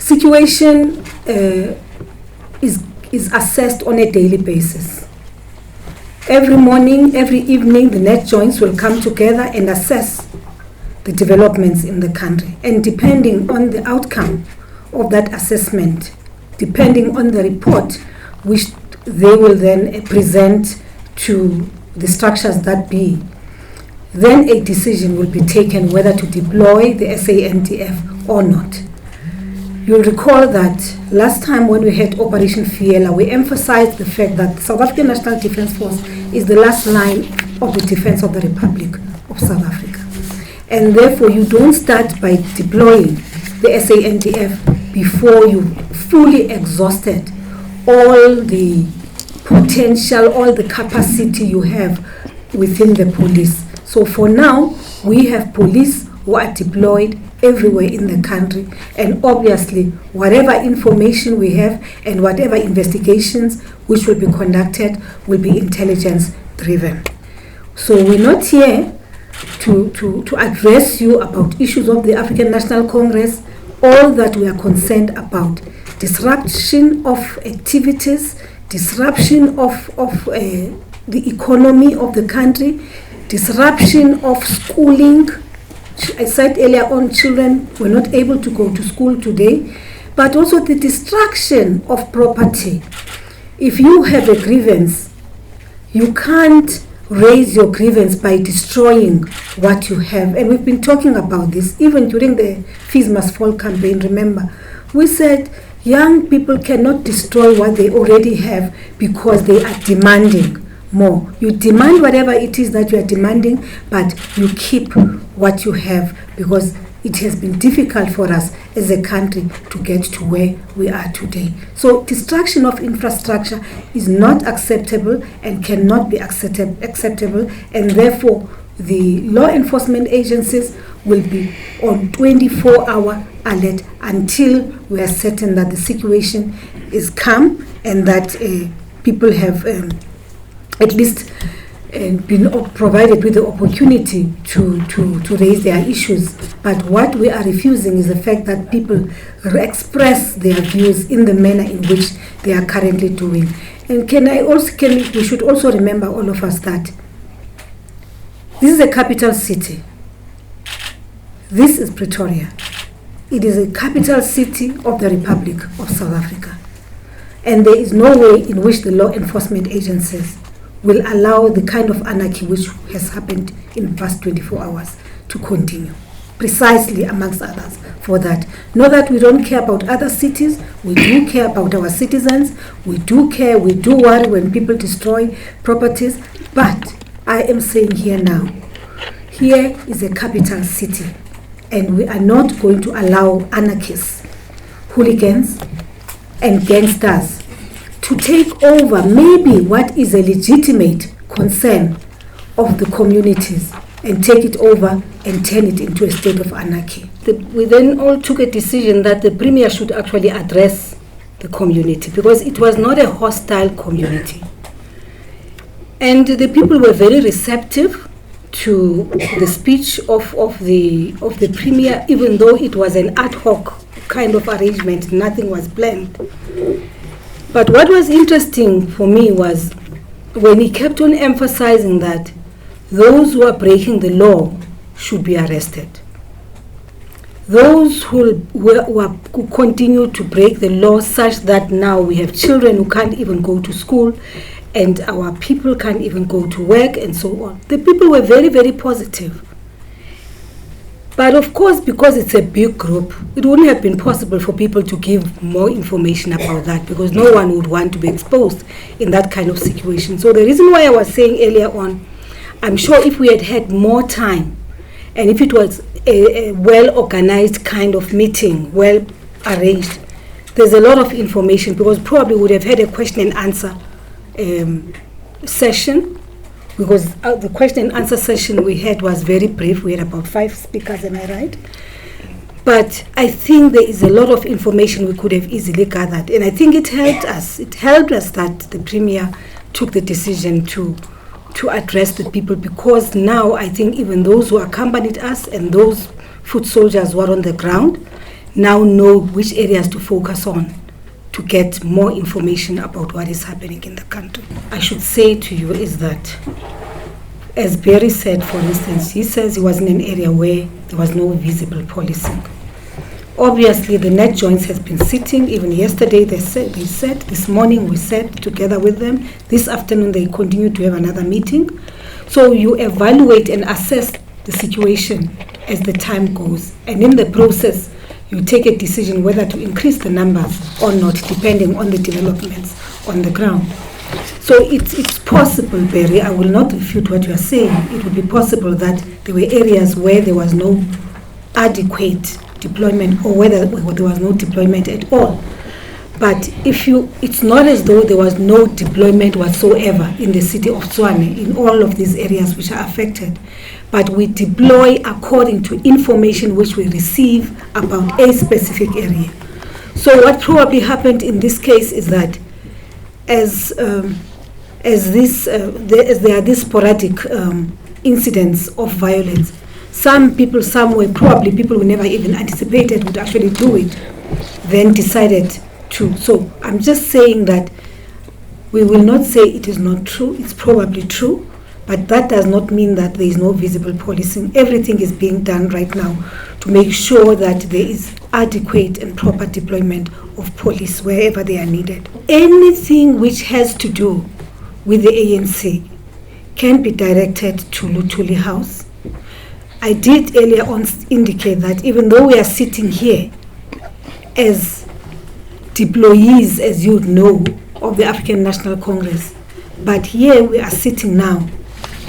situation is assessed on a daily basis. Every morning, every evening, the net joints will come together and assess the developments in the country. And depending on the outcome of that assessment, depending on the report, which they will then present to the structures that be, then a decision will be taken whether to deploy the SANDF or not. You'll recall that last time when we had Operation Fiela, we emphasized the fact that the South African National Defence Force is the last line of the defence of the Republic of South Africa. And therefore, you don't start by deploying the SANDF before you've fully exhausted all the potential, all the capacity you have within the police. So for now, we have police who are deployed everywhere in the country, and obviously whatever information we have and whatever investigations which will be conducted will be intelligence driven. So we're not here to address you about issues of the African National Congress. All that we are concerned about: disruption of activities, disruption of the economy of the country, disruption of schooling. I said earlier on, children were not able to go to school today, but also the destruction of property. If you have a grievance, you can't raise your grievance by destroying what you have. And we've been talking about this even during the Fees Must Fall campaign. Remember, we said young people cannot destroy what they already have because they are demanding more. You demand whatever it is that you are demanding, but you keep what you have because it has been difficult for us as a country to get to where we are today. So destruction of infrastructure is not acceptable and cannot be acceptable, and therefore the law enforcement agencies will be on 24-hour alert until we are certain that the situation is calm and that people have at least been provided with the opportunity to raise their issues. But what we are refusing is the fact that people express their views in the manner in which they are currently doing. And we should also remember, all of us, that this is a capital city. This is Pretoria. It is a capital city of the Republic of South Africa. And there is no way in which the law enforcement agencies will allow the kind of anarchy which has happened in the past 24 hours to continue. Precisely, amongst others, for that. Not that we don't care about other cities, we do care about our citizens, we do care, we do worry when people destroy properties, but I am saying here now, here is a capital city, and we are not going to allow anarchists, hooligans, and gangsters to take over maybe what is a legitimate concern of the communities and take it over and turn it into a state of anarchy. We then all took a decision that the Premier should actually address the community because it was not a hostile community. And the people were very receptive to the speech of the Premier, even though it was an ad hoc kind of arrangement, nothing was planned. But what was interesting for me was when he kept on emphasizing that those who are breaking the law should be arrested. Those who continue to break the law such that now we have children who can't even go to school and our people can't even go to work and so on. The people were very, very positive. But of course, because it's a big group, it wouldn't have been possible for people to give more information about that because no one would want to be exposed in that kind of situation. So the reason why I was saying earlier on, I'm sure if we had had more time and if it was a well-organized kind of meeting, well arranged, there's a lot of information because probably would have had a question and answer session. Because the question and answer session we had was very brief. We had about 5 speakers, am I right? But I think there is a lot of information we could have easily gathered. And I think it helped us. It helped us that the Premier took the decision to address the people because now I think even those who accompanied us and those foot soldiers who are on the ground now know which areas to focus on to get more information about what is happening in the country. I should say to you is that, as Barry said, for instance, he says he was in an area where there was no visible policing. Obviously, the net joints has been sitting. Even yesterday, they said. This morning, we sat together with them. This afternoon, they continue to have another meeting. So you evaluate and assess the situation as the time goes. And in the process, you take a decision whether to increase the numbers or not, depending on the developments on the ground. So it's possible, Barry, I will not refute what you are saying. It would be possible that there were areas where there was no adequate deployment, or whether there was no deployment at all. But it's not as though there was no deployment whatsoever in the city of Tshwane, in all of these areas which are affected. But we deploy according to information which we receive about a specific area. So what probably happened in this case is that as there are these sporadic incidents of violence, some people somewhere, probably people who never even anticipated would actually do it, then decided to. So I'm just saying that we will not say it is not true. It's probably true, but that does not mean that there is no visible policing. Everything is being done right now to make sure that there is adequate and proper deployment of police wherever they are needed. Anything which has to do with the ANC can be directed to Luthuli House. I did earlier on indicate that even though we are sitting here as deployees, as you know, of the African National Congress, but here we are sitting now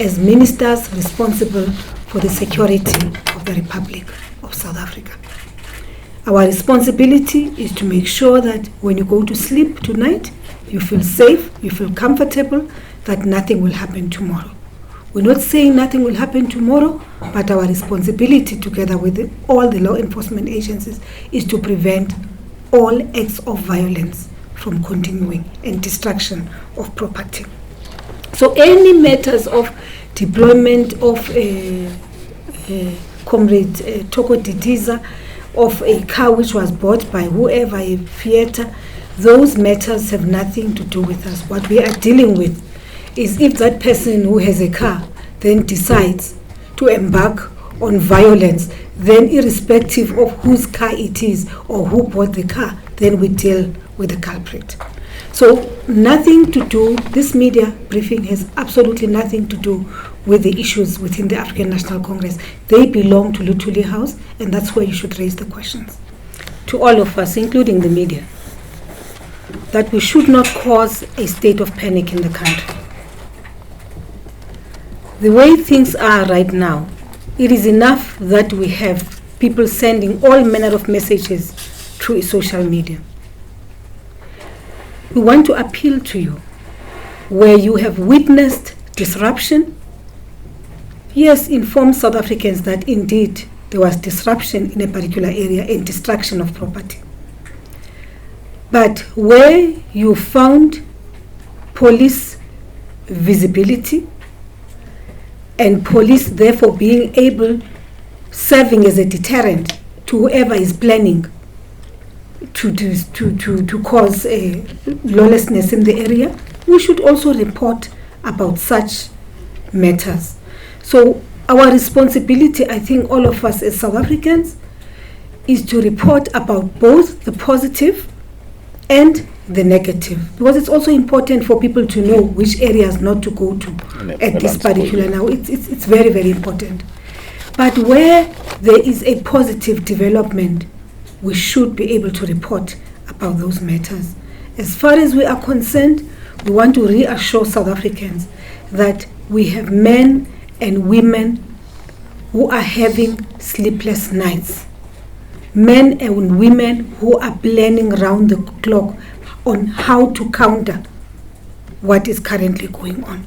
as ministers responsible for the security of the Republic of South Africa. Our responsibility is to make sure that when you go to sleep tonight, you feel safe, you feel comfortable, that nothing will happen tomorrow. We're not saying nothing will happen tomorrow, but our responsibility together with all the law enforcement agencies is to prevent all acts of violence from continuing and destruction of property. So any matters of deployment of Comrade Toko Didiza, of a car which was bought by whoever, a Fiat, those matters have nothing to do with us. What we are dealing with is if that person who has a car then decides to embark on violence, then irrespective of whose car it is or who bought the car, then we deal with the culprit. So nothing to do, this media briefing has absolutely nothing to do with the issues within the African National Congress. They belong to Luthuli House, and that's where you should raise the questions. To all of us, including the media, that we should not cause a state of panic in the country. The way things are right now, it is enough that we have people sending all manner of messages through social media. We want to appeal to you, where you have witnessed disruption, yes, inform South Africans that indeed there was disruption in a particular area and destruction of property. But where you found police visibility and police therefore being able, serving as a deterrent to whoever is planning to cause a lawlessness in the area, we should also report about such matters. So our responsibility, I think all of us as South Africans, is to report about both the positive and the negative, because it's also important for people to know which areas not to go to at this particular now. It's very, very important. But where there is a positive development, we should be able to report about those matters. As far as we are concerned, we want to reassure South Africans that we have men and women who are having sleepless nights. Men and women who are planning round the clock on how to counter what is currently going on.